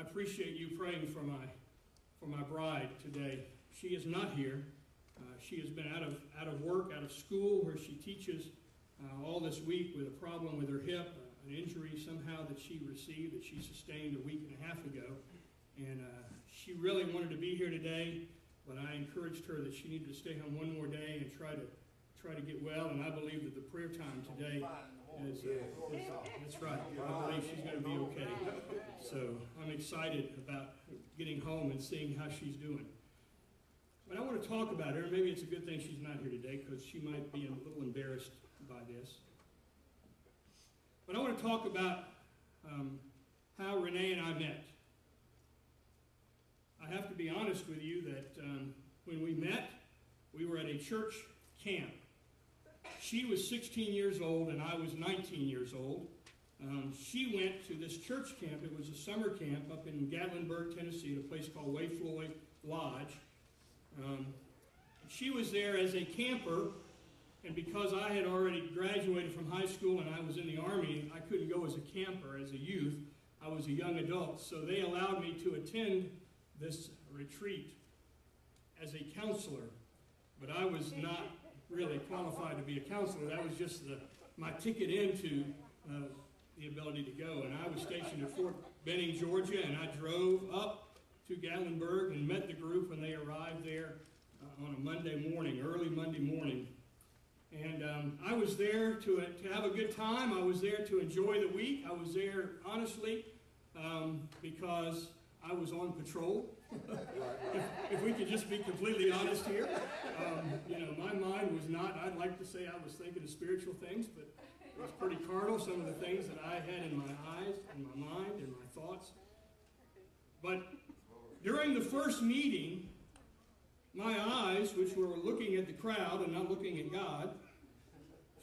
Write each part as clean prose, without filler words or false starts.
appreciate you praying for my bride today. She is not here. She has been out of work, out of school, where she teaches all this week with a problem with her hip, an injury somehow that she received, that she sustained a week and a half ago. And she really wanted to be here today, but I encouraged her that she needed to stay home one more day and try to get well. And I believe that the prayer time today is that's right. I believe she's going to be okay. So I'm excited about getting home and seeing how she's doing. But I want to talk about her. Maybe it's a good thing she's not here today, because she might be a little embarrassed by this. But I want to talk about how Renee and I met. I have to be honest with you that when we met, we were at a church camp. She was 16 years old and I was 19 years old. She went to this church camp. It was a summer camp up in Gatlinburg, Tennessee, at a place called Wayfloyd Lodge. She was there as a camper, and because I had already graduated from high school and I was in the Army, I couldn't go as a camper as a youth. I was a young adult, so they allowed me to attend this retreat as a counselor. But I was not really qualified to be a counselor. That was just my ticket into the ability to go. And I was stationed at Fort Benning, Georgia, and I drove up to Gatlinburg and met the group when they arrived there on a Monday morning, early Monday morning. And I was there to have a good time. I was there to enjoy the week. I was there, honestly, because I was on patrol. if we could just be completely honest here. My mind was not, I'd like to say I was thinking of spiritual things, but it was pretty carnal, some of the things that I had in my eyes, in my mind, in my thoughts. But during the first meeting, my eyes, which were looking at the crowd and not looking at God,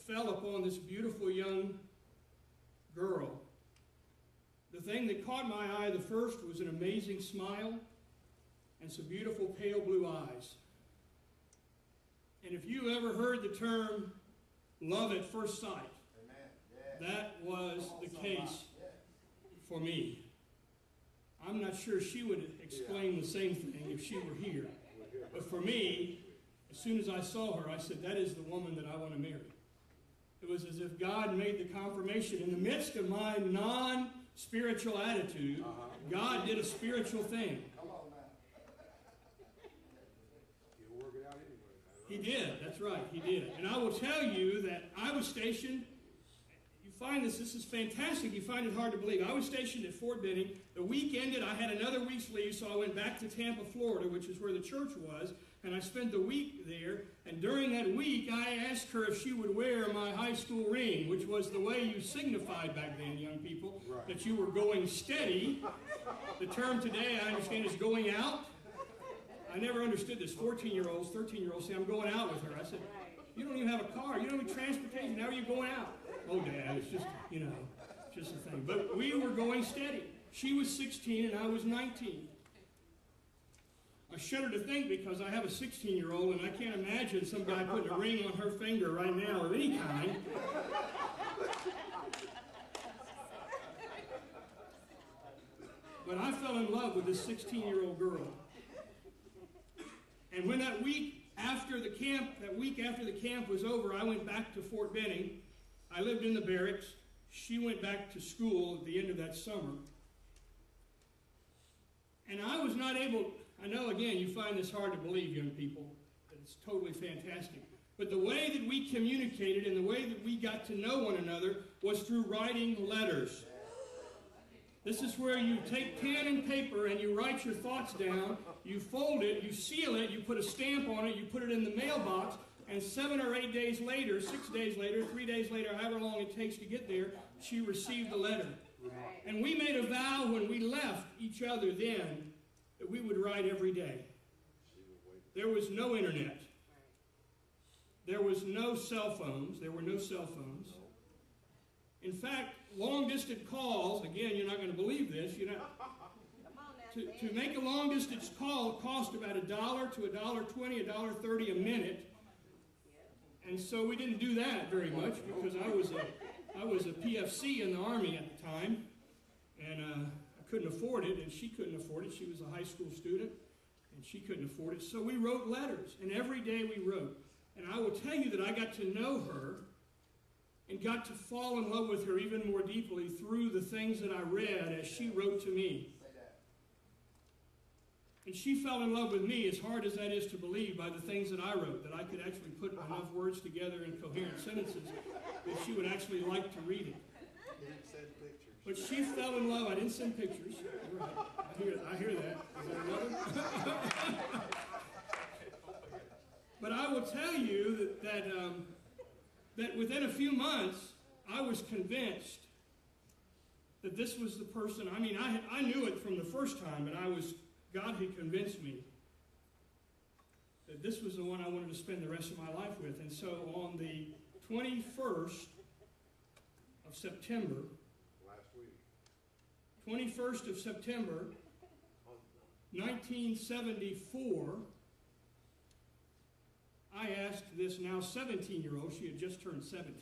fell upon this beautiful young girl. The thing that caught my eye the first was an amazing smile and some beautiful pale blue eyes. And if you ever heard the term love at first sight, that was the case for me. I'm not sure she would explain the same thing if she were here. But for me, as soon as I saw her, I said, that is the woman that I want to marry. It was as if God made the confirmation. In the midst of my non-spiritual attitude, God did a spiritual thing. He'll work it out anyway. He did, that's right, he did. And I will tell you that I was stationed. You find this is fantastic. You find it hard to believe. I was stationed at Fort Benning. The week ended. I had another week's leave, so I went back to Tampa, Florida, which is where the church was, and I spent the week there. And during that week, I asked her if she would wear my high school ring, which was the way you signified back then, young people, that you were going steady. The term today, I understand, is going out. I never understood this. 14-year-olds, 13-year-olds say, I'm going out with her. I said, you don't even have a car. You don't have transportation. How are you going out? Oh, Dad, it's just, just a thing. But we were going steady. She was 16 and I was 19. I shudder to think, because I have a 16-year-old and I can't imagine some guy putting a ring on her finger right now of any kind. But I fell in love with this 16-year-old girl. And when that week after the camp was over, I went back to Fort Benning. I lived in the barracks. She went back to school at the end of that summer. And I was not able, I know again you find this hard to believe, young people, that it's totally fantastic. But the way that we communicated and the way that we got to know one another was through writing letters. This is where you take pen and paper and you write your thoughts down, you fold it, you seal it, you put a stamp on it, you put it in the mailbox, and 7 or 8 days later, 6 days later, 3 days later, however long it takes to get there, she received the letter. And we made a vow when we left each other then that we would write every day. There was no internet. There was no cell phones. There were no cell phones. In fact, long-distance calls, again, you're not going to believe this, to make a long-distance call cost about $1 to $1.20, $1.30 a minute. And so we didn't do that very much, because I was a PFC in the Army at the time, and I couldn't afford it, and she couldn't afford it. She was a high school student, and she couldn't afford it. So we wrote letters, and every day we wrote. And I will tell you that I got to know her and got to fall in love with her even more deeply through the things that I read as she wrote to me. And she fell in love with me, as hard as that is to believe, by the things that I wrote, that I could actually put enough words together in coherent sentences that she would actually like to read it. You didn't send pictures. But she fell in love. I didn't send pictures. You're right. I hear that. Is there another? But I will tell you that within a few months, I was convinced that this was the person. I mean, I knew it from the first time, but God had convinced me that this was the one I wanted to spend the rest of my life with. And so on the 21st of September, Last week. 21st of September, 1974, I asked this now 17-year-old, she had just turned 17,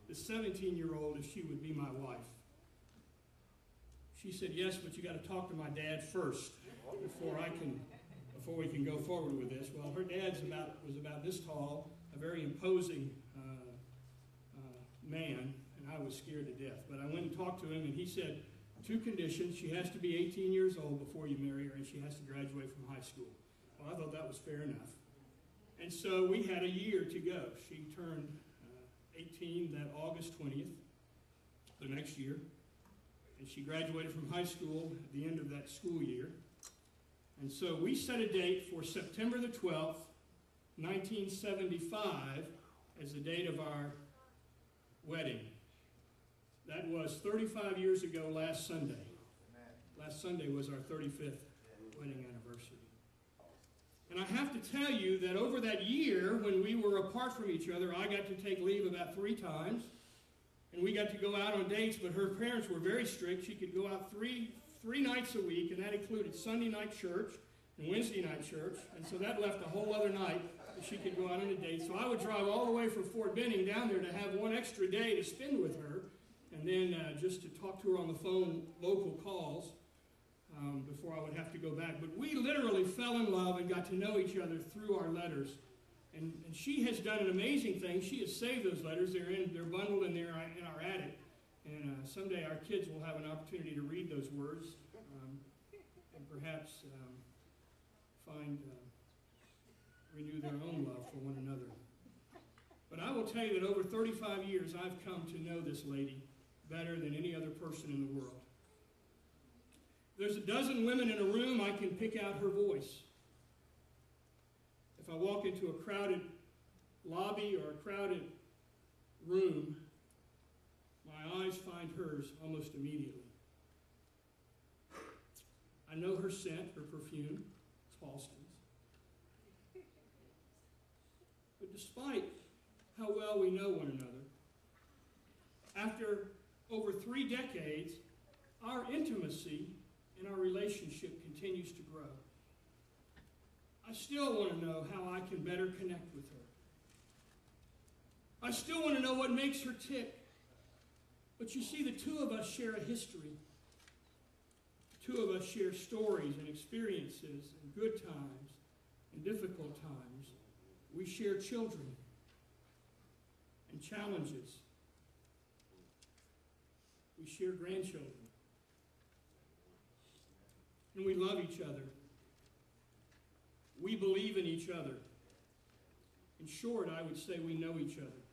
this 17-year-old if she would be my wife. She said, yes, but you got to talk to my dad first before we can go forward with this. Well, her dad was about this tall, a very imposing man, and I was scared to death. But I went and talked to him, and he said, 2 conditions. She has to be 18 years old before you marry her, and she has to graduate from high school. Well, I thought that was fair enough. And so we had a year to go. She turned 18 that August 20th, the next year. And she graduated from high school at the end of that school year. And so we set a date for September the 12th, 1975, as the date of our wedding. That was 35 years ago last Sunday. Last Sunday was our 35th wedding anniversary. And I have to tell you that over that year, when we were apart from each other, I got to take leave about 3 times. And we got to go out on dates, but her parents were very strict. She could go out three nights a week, and that included Sunday night church and Wednesday night church. And so that left a whole other night that she could go out on a date. So I would drive all the way from Fort Benning down there to have 1 extra day to spend with her, and then just to talk to her on the phone, local calls, before I would have to go back. But we literally fell in love and got to know each other through our letters. And she has done an amazing thing. She has saved those letters. They're bundled in there in our attic. And someday our kids will have an opportunity to read those words and perhaps renew their own love for one another. But I will tell you that over 35 years, I've come to know this lady better than any other person in the world. There's a dozen women in a room, I can pick out her voice. If I walk into a crowded lobby or a crowded room, my eyes find hers almost immediately. I know her scent, her perfume. It's Halston's. But despite how well we know one another, after over 3 decades, our intimacy and our relationship continues to grow. I still want to know how I can better connect with her. I still want to know what makes her tick. But you see, the 2 of us share a history. The 2 of us share stories and experiences and good times and difficult times. We share children and challenges. We share grandchildren. And we love each other. We believe in each other. In short, I would say we know each other.